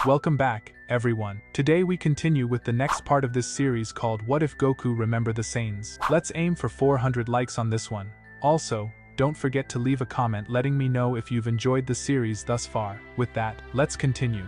Welcome back, everyone. Today we continue with the next part of this series called What If Goku Remember the Saiyans? Let's aim for 400 likes on this one. Also, don't forget to leave a comment letting me know if you've enjoyed the series thus far. With that, let's continue.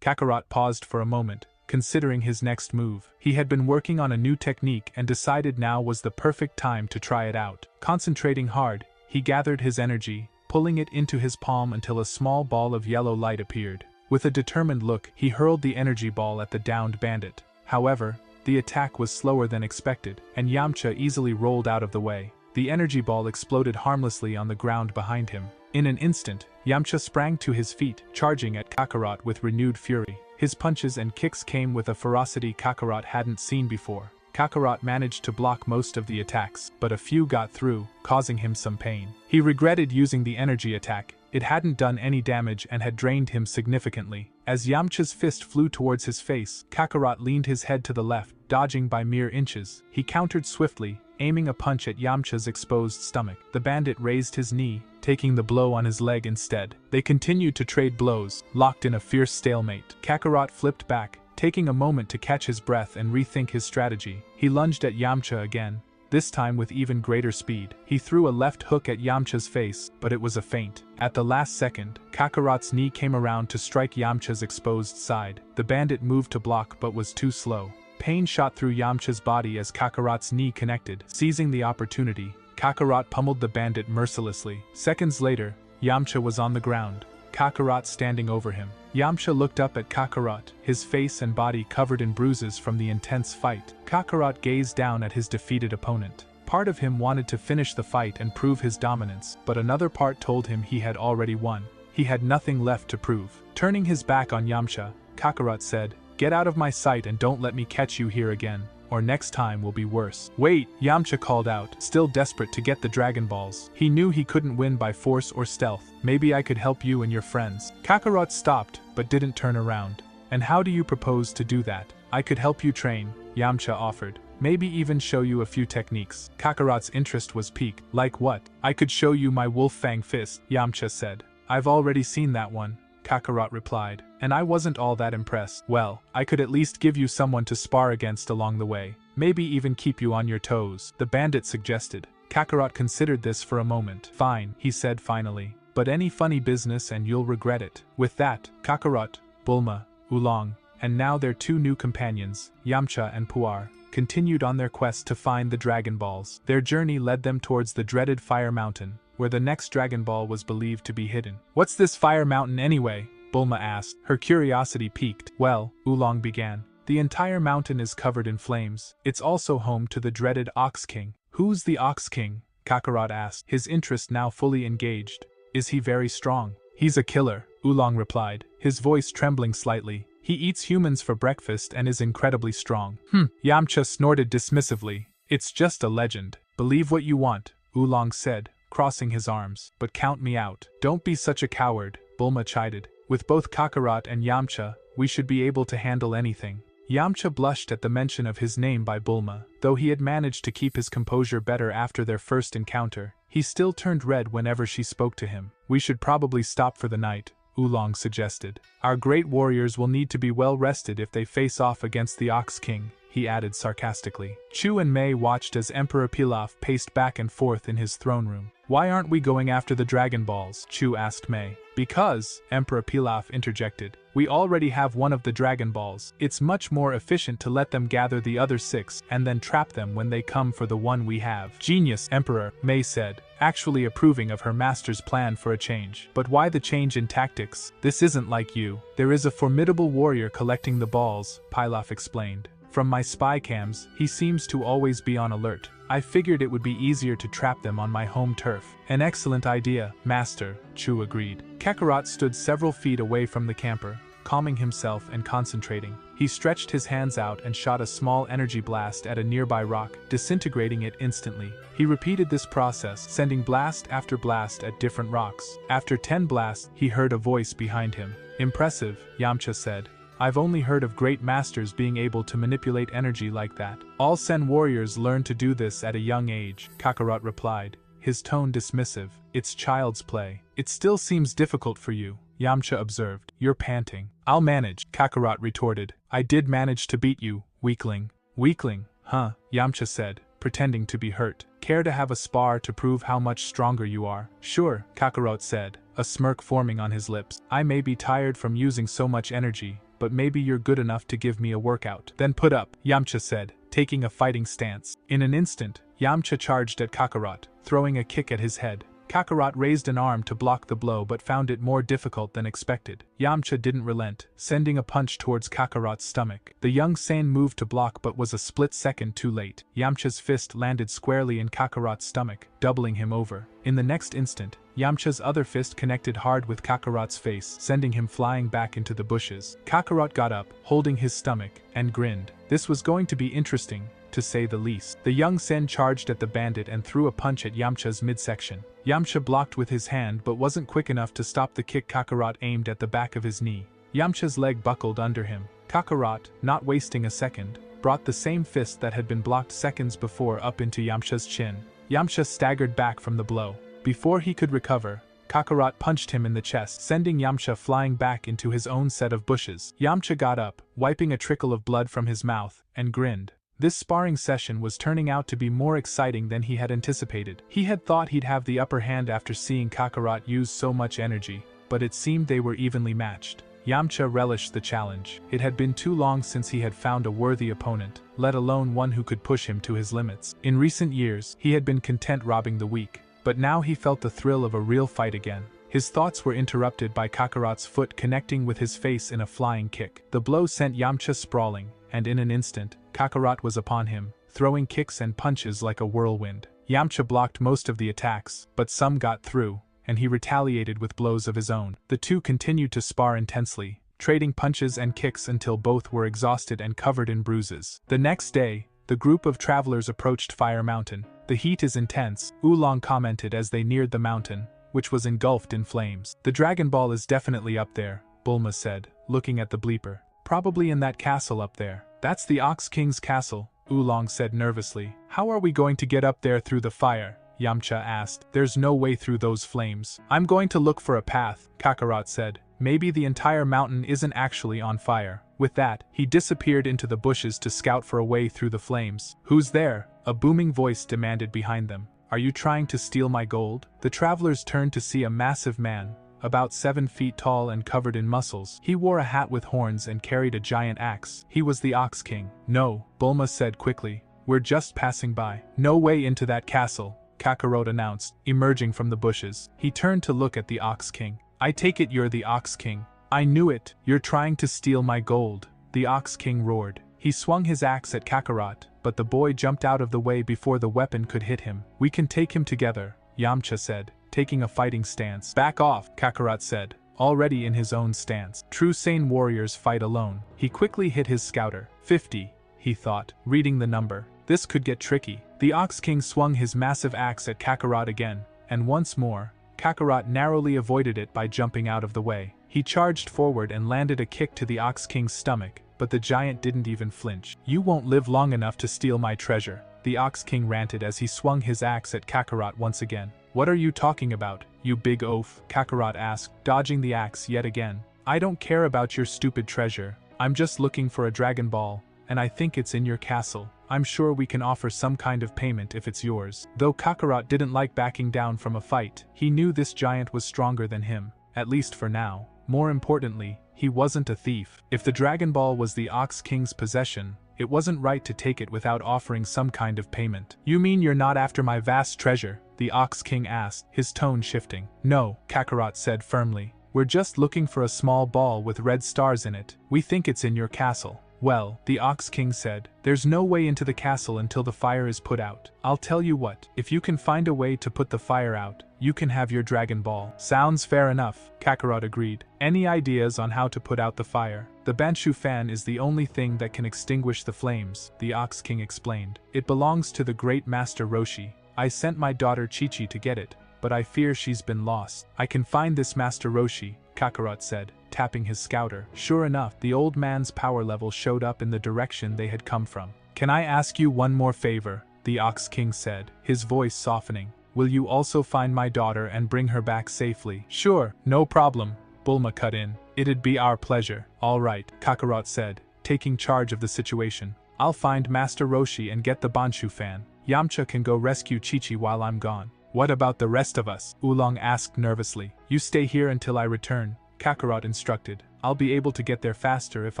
Kakarot paused for a moment, considering his next move. He had been working on a new technique and decided now was the perfect time to try it out. Concentrating hard, he gathered his energy, pulling it into his palm until a small ball of yellow light appeared. With a determined look, he hurled the energy ball at the downed bandit. However, the attack was slower than expected, and Yamcha easily rolled out of the way. The energy ball exploded harmlessly on the ground behind him. In an instant, Yamcha sprang to his feet, charging at Kakarot with renewed fury. His punches and kicks came with a ferocity Kakarot hadn't seen before. Kakarot managed to block most of the attacks, but a few got through, causing him some pain. He regretted using the energy attack. It hadn't done any damage and had drained him significantly. As Yamcha's fist flew towards his face, Kakarot leaned his head to the left, dodging by mere inches. He countered swiftly, aiming a punch at Yamcha's exposed stomach. The bandit raised his knee, taking the blow on his leg instead. They continued to trade blows, locked in a fierce stalemate. Kakarot flipped back, taking a moment to catch his breath and rethink his strategy. He lunged at Yamcha again, this time with even greater speed. He threw a left hook at Yamcha's face, but it was a feint. At the last second, Kakarot's knee came around to strike Yamcha's exposed side. The bandit moved to block but was too slow. Pain shot through Yamcha's body as Kakarot's knee connected. Seizing the opportunity, Kakarot pummeled the bandit mercilessly. Seconds later, Yamcha was on the ground, Kakarot standing over him. Yamcha looked up at Kakarot, his face and body covered in bruises from the intense fight. Kakarot gazed down at his defeated opponent. Part of him wanted to finish the fight and prove his dominance, but another part told him he had already won. He had nothing left to prove. Turning his back on Yamcha, Kakarot said, "Get out of my sight and don't let me catch you here again, or next time will be worse." "Wait," Yamcha called out, still desperate to get the Dragon Balls. He knew he couldn't win by force or stealth. "Maybe I could help you and your friends." Kakarot stopped, but didn't turn around. "And how do you propose to do that?" "I could help you train," Yamcha offered. "Maybe even show you a few techniques." Kakarot's interest was piqued. "Like what?" "I could show you my Wolf Fang fist," Yamcha said. "I've already seen that one," Kakarot replied, "and I wasn't all that impressed." "Well, I could at least give you someone to spar against along the way. Maybe even keep you on your toes," the bandit suggested. Kakarot considered this for a moment. "Fine," he said finally, "but any funny business and you'll regret it." With that, Kakarot, Bulma, Oolong, and now their two new companions, Yamcha and Puar, continued on their quest to find the Dragon Balls. Their journey led them towards the dreaded Fire Mountain, where the next Dragon Ball was believed to be hidden. "What's this Fire Mountain anyway?" Bulma asked, her curiosity piqued. "Well," Oolong began, "the entire mountain is covered in flames. It's also home to the dreaded Ox King." "Who's the Ox King?" Kakarot asked, his interest now fully engaged. "Is he very strong?" "He's a killer," Oolong replied, his voice trembling slightly. "He eats humans for breakfast and is incredibly strong." Yamcha snorted dismissively. "It's just a legend. Believe what you want," Oolong said, crossing his arms. "But count me out." "Don't be such a coward," Bulma chided. "With both Kakarot and Yamcha, we should be able to handle anything." Yamcha blushed at the mention of his name by Bulma. Though he had managed to keep his composure better after their first encounter, he still turned red whenever she spoke to him. "We should probably stop for the night," Oolong suggested. "Our great warriors will need to be well rested if they face off against the Ox King," he added sarcastically. Chu and Mei watched as Emperor Pilaf paced back and forth in his throne room. "Why aren't we going after the Dragon Balls?" Chu asked Mei. "Because," Emperor Pilaf interjected, "we already have one of the Dragon Balls. It's much more efficient to let them gather the other 6 and then trap them when they come for the one we have." "Genius, Emperor," Mei said, actually approving of her master's plan for a change. "But why the change in tactics? This isn't like you." "There is a formidable warrior collecting the balls," Pilaf explained. "From my spy cams, he seems to always be on alert. I figured it would be easier to trap them on my home turf." "An excellent idea, Master," Chu agreed. Kakarot stood several feet away from the camper, calming himself and concentrating. He stretched his hands out and shot a small energy blast at a nearby rock, disintegrating it instantly. He repeated this process, sending blast after blast at different rocks. After 10 blasts, he heard a voice behind him. "Impressive," Yamcha said. "I've only heard of great masters being able to manipulate energy like that." "All Sen warriors learn to do this at a young age," Kakarot replied, his tone dismissive. "It's child's play." It still seems difficult for you, Yamcha observed. You're panting. I'll manage, Kakarot retorted. I did manage to beat you, weakling. Weakling, huh? Yamcha said, pretending to be hurt. Care to have a spar to prove how much stronger you are? Sure, Kakarot said, a smirk forming on his lips. I may be tired from using so much energy, but maybe you're good enough to give me a workout. Then put up, Yamcha said, taking a fighting stance. In an instant, Yamcha charged at Kakarot, throwing a kick at his head. Kakarot raised an arm to block the blow but found it more difficult than expected. Yamcha didn't relent, sending a punch towards Kakarot's stomach. The young Saiyan moved to block but was a split second too late. Yamcha's fist landed squarely in Kakarot's stomach, doubling him over. In the next instant, Yamcha's other fist connected hard with Kakarot's face, sending him flying back into the bushes. Kakarot got up, holding his stomach, and grinned. This was going to be interesting, to say the least. The young Sen charged at the bandit and threw a punch at Yamcha's midsection. Yamcha blocked with his hand but wasn't quick enough to stop the kick Kakarot aimed at the back of his knee. Yamcha's leg buckled under him. Kakarot, not wasting a second, brought the same fist that had been blocked seconds before up into Yamcha's chin. Yamcha staggered back from the blow. Before he could recover, Kakarot punched him in the chest, sending Yamcha flying back into his own set of bushes. Yamcha got up, wiping a trickle of blood from his mouth, and grinned. This sparring session was turning out to be more exciting than he had anticipated. He had thought he'd have the upper hand after seeing Kakarot use so much energy, but it seemed they were evenly matched. Yamcha relished the challenge. It had been too long since he had found a worthy opponent, let alone one who could push him to his limits. In recent years, he had been content robbing the weak, but now he felt the thrill of a real fight again. His thoughts were interrupted by Kakarot's foot connecting with his face in a flying kick. The blow sent Yamcha sprawling, and in an instant, Kakarot was upon him, throwing kicks and punches like a whirlwind. Yamcha blocked most of the attacks, but some got through, and he retaliated with blows of his own. The two continued to spar intensely, trading punches and kicks until both were exhausted and covered in bruises. The next day, the group of travelers approached Fire Mountain. The heat is intense, Oolong commented as they neared the mountain, which was engulfed in flames. The Dragon Ball is definitely up there, Bulma said, looking at the bleeper. Probably in that castle up there. That's the Ox King's castle, Oolong said nervously. How are we going to get up there through the fire? Yamcha asked. There's no way through those flames. I'm going to look for a path, Kakarot said. Maybe the entire mountain isn't actually on fire. With that, he disappeared into the bushes to scout for a way through the flames. Who's there? A booming voice demanded behind them. Are you trying to steal my gold? The travelers turned to see a massive man, about 7 feet tall and covered in muscles. He wore a hat with horns and carried a giant axe. He was the Ox King. No, Bulma said quickly. We're just passing by. No way into that castle, Kakarot announced, emerging from the bushes. He turned to look at the Ox King. I take it you're the Ox King. I knew it. You're trying to steal my gold, the Ox King roared. He swung his axe at Kakarot, but the boy jumped out of the way before the weapon could hit him. We can take him together, Yamcha said, taking a fighting stance. Back off, Kakarot said, already in his own stance. True Saiyan warriors fight alone. He quickly hit his scouter. 50, he thought, reading the number. This could get tricky. The Ox King swung his massive axe at Kakarot again, and once more, Kakarot narrowly avoided it by jumping out of the way. He charged forward and landed a kick to the Ox King's stomach, but the giant didn't even flinch. You won't live long enough to steal my treasure, the Ox King ranted as he swung his axe at Kakarot once again. What are you talking about, you big oaf? Kakarot asked, dodging the axe yet again. I don't care about your stupid treasure. I'm just looking for a Dragon Ball, and I think it's in your castle. I'm sure we can offer some kind of payment if it's yours. Though Kakarot didn't like backing down from a fight, he knew this giant was stronger than him, at least for now. More importantly, he wasn't a thief. If the Dragon Ball was the Ox King's possession, it wasn't right to take it without offering some kind of payment. You mean you're not after my vast treasure? The Ox King asked, his tone shifting. No, Kakarot said firmly. We're just looking for a small ball with red stars in it. We think it's in your castle. Well, the Ox King said, there's no way into the castle until the fire is put out. I'll tell you what, if you can find a way to put the fire out, you can have your Dragon Ball. Sounds fair enough, Kakarot agreed. Any ideas on how to put out the fire? The Banshu fan is the only thing that can extinguish the flames, the Ox King explained. It belongs to the great master Roshi. I sent my daughter Chi-Chi to get it, but I fear she's been lost. I can find this Master Roshi, Kakarot said, tapping his scouter. Sure enough, the old man's power level showed up in the direction they had come from. Can I ask you one more favor? The Ox King said, his voice softening. will you also find my daughter and bring her back safely? Sure, no problem, Bulma cut in. It'd be our pleasure. All right, Kakarot said, taking charge of the situation. I'll find Master Roshi and get the Banshu fan. Yamcha can go rescue Chi-Chi while I'm gone. What about the rest of us? Oolong asked nervously. You stay here until I return, Kakarot instructed. I'll be able to get there faster if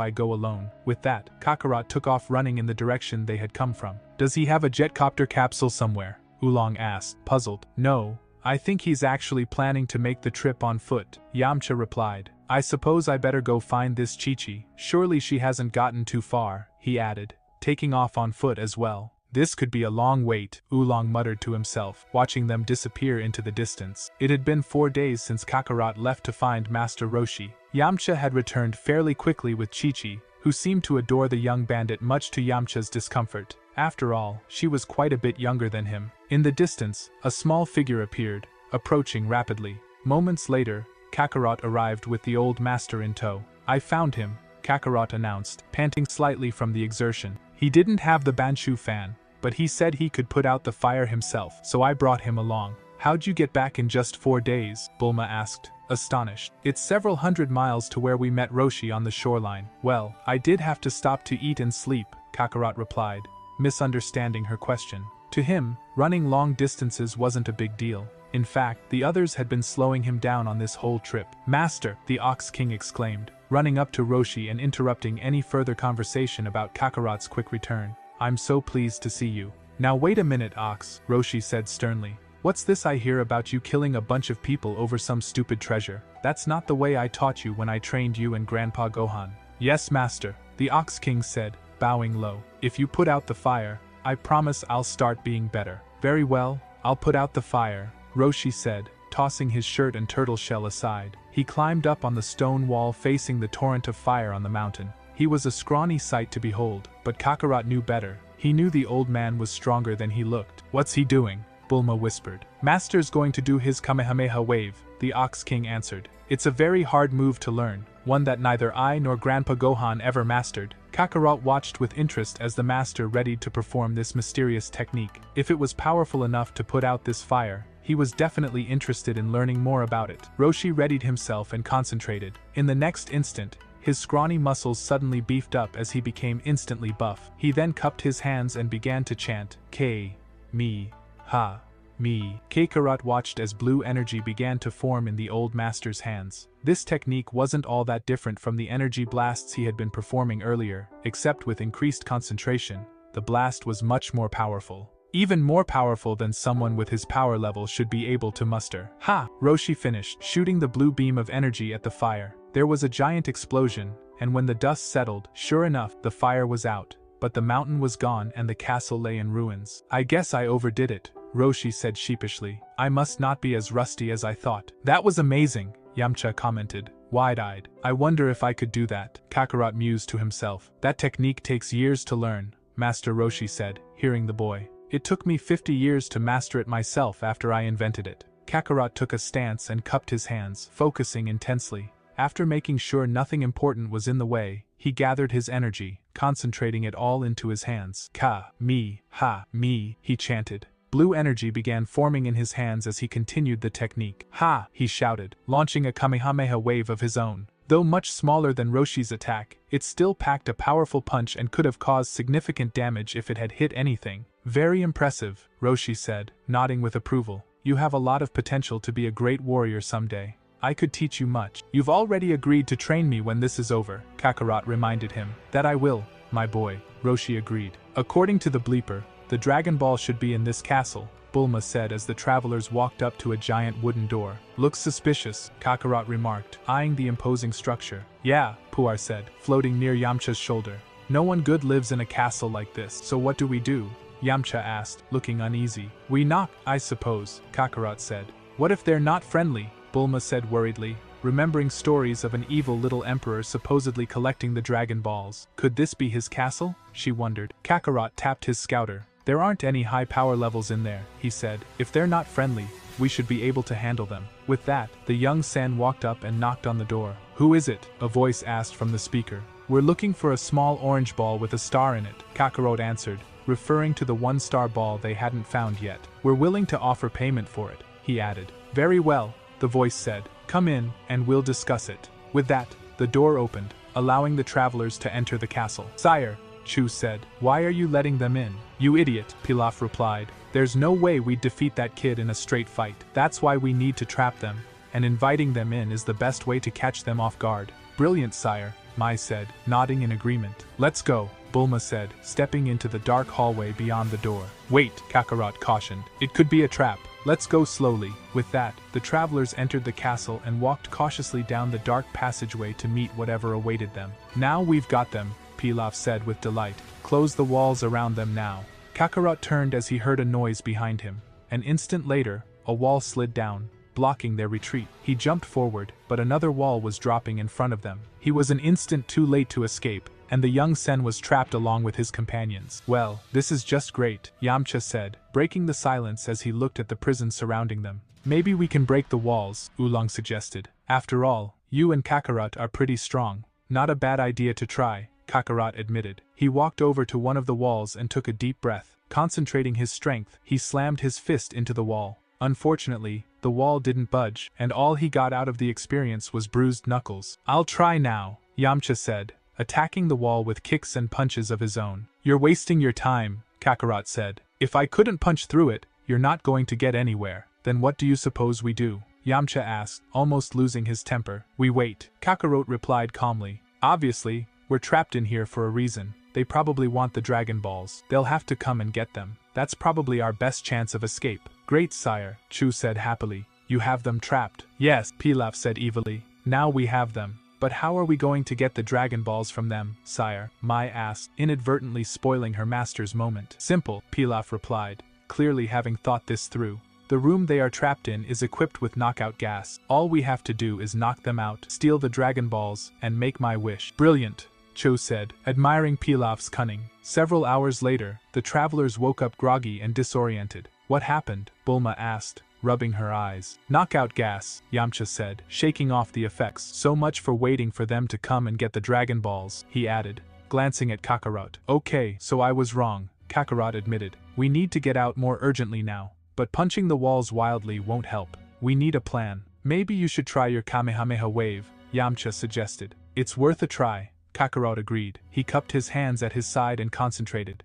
I go alone. With that, Kakarot took off running in the direction they had come from. Does he have a jetcopter capsule somewhere? Oolong asked, puzzled. No, I think he's actually planning to make the trip on foot, Yamcha replied. I suppose I better go find this Chi-Chi. Surely she hasn't gotten too far, he added, taking off on foot as well. This could be a long wait, Oolong muttered to himself, watching them disappear into the distance. It had been 4 days since Kakarot left to find Master Roshi. Yamcha had returned fairly quickly with Chi-Chi, who seemed to adore the young bandit much to Yamcha's discomfort. After all, she was quite a bit younger than him. In the distance, a small figure appeared, approaching rapidly. Moments later, Kakarot arrived with the old master in tow. I found him, Kakarot announced, panting slightly from the exertion. He didn't have the Banshu fan, but he said he could put out the fire himself, so I brought him along. How'd you get back in just 4 days? Bulma asked, astonished. It's several hundred miles to where we met Roshi on the shoreline. Well, I did have to stop to eat and sleep, Kakarot replied, misunderstanding her question. To him, running long distances wasn't a big deal. In fact, the others had been slowing him down on this whole trip. Master, the Ox King exclaimed, running up to Roshi and interrupting any further conversation about Kakarot's quick return. I'm so pleased to see you. Now wait a minute, Ox, Roshi said sternly. What's this I hear about you killing a bunch of people over some stupid treasure? That's not the way I taught you when I trained you and Grandpa Gohan. Yes, Master, the Ox King said, bowing low. If you put out the fire, I promise I'll start being better. Very well, I'll put out the fire, Roshi said, tossing his shirt and turtle shell aside. He climbed up on the stone wall facing the torrent of fire on the mountain. He was a scrawny sight to behold, but Kakarot knew better. He knew the old man was stronger than he looked. What's he doing? Bulma whispered. Master's going to do his Kamehameha wave, the Ox King answered. It's a very hard move to learn, one that neither I nor Grandpa Gohan ever mastered. Kakarot watched with interest as the master readied to perform this mysterious technique. If it was powerful enough to put out this fire, he was definitely interested in learning more about it. Roshi readied himself and concentrated. In the next instant, his scrawny muscles suddenly beefed up as he became instantly buff. He then cupped his hands and began to chant, K, me, ha, me. Kakarot watched as blue energy began to form in the old master's hands. This technique wasn't all that different from the energy blasts he had been performing earlier, except with increased concentration, the blast was much more powerful. Even more powerful than someone with his power level should be able to muster. Ha! Roshi finished, shooting the blue beam of energy at the fire. There was a giant explosion, and when the dust settled, sure enough, the fire was out, but the mountain was gone and the castle lay in ruins. I guess I overdid it, Roshi said sheepishly. I must not be as rusty as I thought. That was amazing, Yamcha commented, wide-eyed. I wonder if I could do that, Kakarot mused to himself. That technique takes years to learn, Master Roshi said, hearing the boy. It took me 50 years to master it myself after I invented it. Kakarot took a stance and cupped his hands, focusing intensely. After making sure nothing important was in the way, he gathered his energy, concentrating it all into his hands. Ka, me, ha, me, he chanted. Blue energy began forming in his hands as he continued the technique. Ha, he shouted, launching a Kamehameha wave of his own. Though much smaller than Roshi's attack, it still packed a powerful punch and could have caused significant damage if it had hit anything. Very impressive, Roshi said, nodding with approval. You have a lot of potential to be a great warrior someday. I could teach you much. You've already agreed to train me when this is over, Kakarot reminded him. That I will, my boy, Roshi agreed. According to the bleeper, the Dragon Ball should be in this castle, Bulma said as the travelers walked up to a giant wooden door. Looks suspicious, Kakarot remarked, eyeing the imposing structure. Yeah, Puar said, floating near Yamcha's shoulder. No one good lives in a castle like this, so what do we do? Yamcha asked, looking uneasy. We knock, I suppose, Kakarot said. What if they're not friendly? Bulma said worriedly, remembering stories of an evil little emperor supposedly collecting the Dragon Balls. Could this be his castle? She wondered. Kakarot tapped his scouter. There aren't any high power levels in there, he said. If they're not friendly, we should be able to handle them. With that, the young San walked up and knocked on the door. Who is it? A voice asked from the speaker. We're looking for a small orange ball with a star in it, Kakarot answered, referring to the one-star ball they hadn't found yet. "We're willing to offer payment for it," he added. "Very well," the voice said. "Come in, and we'll discuss it." With that, the door opened, allowing the travelers to enter the castle. "Sire," Chu said, "why are you letting them in?" "You idiot," Pilaf replied. "There's no way we'd defeat that kid in a straight fight. That's why we need to trap them, and inviting them in is the best way to catch them off guard." "Brilliant, sire," Mai said, nodding in agreement. "Let's go," Bulma said, stepping into the dark hallway beyond the door. "Wait," Kakarot cautioned. "It could be a trap. Let's go slowly." With that, the travelers entered the castle and walked cautiously down the dark passageway to meet whatever awaited them. "Now we've got them," Pilaf said with delight. "Close the walls around them now." Kakarot turned as he heard a noise behind him. An instant later, a wall slid down, blocking their retreat. He jumped forward, but another wall was dropping in front of them. He was an instant too late to escape, and the young Sen was trapped along with his companions. "Well, this is just great," Yamcha said, breaking the silence as he looked at the prison surrounding them. "Maybe we can break the walls," Oolong suggested. "After all, you and Kakarot are pretty strong." "Not a bad idea to try," Kakarot admitted. He walked over to one of the walls and took a deep breath. Concentrating his strength, he slammed his fist into the wall. Unfortunately, the wall didn't budge, and all he got out of the experience was bruised knuckles. "I'll try now," Yamcha said, attacking the wall with kicks and punches of his own. "You're wasting your time," Kakarot said. "If I couldn't punch through it, you're not going to get anywhere." "Then what do you suppose we do?" Yamcha asked, almost losing his temper. "We wait," Kakarot replied calmly. "Obviously, we're trapped in here for a reason. They probably want the Dragon Balls. They'll have to come and get them. That's probably our best chance of escape." "Great, sire," Chu said happily. "You have them trapped." "Yes," Pilaf said evilly. "Now we have them. But how are we going to get the Dragon Balls from them, sire?" Mai asked, inadvertently spoiling her master's moment. "Simple," Pilaf replied, clearly having thought this through. "The room they are trapped in is equipped with knockout gas. All we have to do is knock them out, steal the Dragon Balls, and make my wish." "Brilliant," Cho said, admiring Pilaf's cunning. Several hours later, the travelers woke up groggy and disoriented. "What happened?" Bulma asked, rubbing her eyes. "Knockout gas," Yamcha said, shaking off the effects. "So much for waiting for them to come and get the Dragon Balls," he added, glancing at Kakarot. "Okay, so I was wrong," Kakarot admitted. "We need to get out more urgently now. But punching the walls wildly won't help. We need a plan." "Maybe you should try your Kamehameha wave," Yamcha suggested. "It's worth a try," Kakarot agreed. He cupped his hands at his side and concentrated.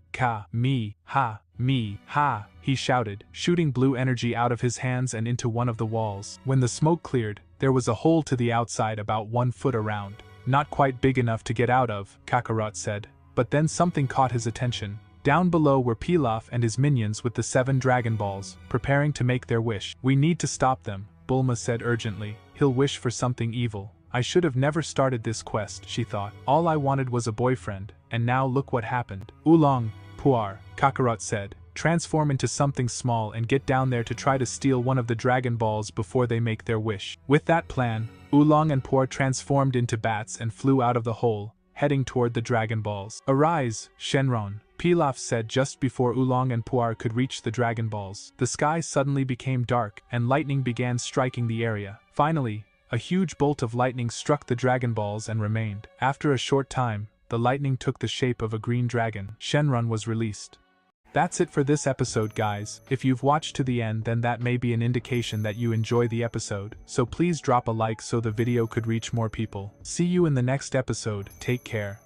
"Me, ha," he shouted, shooting blue energy out of his hands and into one of the walls. When the smoke cleared, there was a hole to the outside about 1 foot around. "Not quite big enough to get out of," Kakarot said. But then something caught his attention. Down below were Pilaf and his minions with the 7 Dragon Balls, preparing to make their wish. "We need to stop them," Bulma said urgently. "He'll wish for something evil." "I should have never started this quest," she thought. "All I wanted was a boyfriend, and now look what happened." "Oolong, Puar," Kakarot said, "transform into something small and get down there to try to steal one of the Dragon Balls before they make their wish." With that plan, Oolong and Puar transformed into bats and flew out of the hole, heading toward the Dragon Balls. "Arise, Shenron," Pilaf said just before Oolong and Puar could reach the Dragon Balls. The sky suddenly became dark, and lightning began striking the area. Finally, a huge bolt of lightning struck the Dragon Balls and remained. After a short time, the lightning took the shape of a green dragon. Shenron was released. That's it for this episode, guys. If you've watched to the end, then that may be an indication that you enjoy the episode, so please drop a like so the video could reach more people. See you in the next episode. Take care.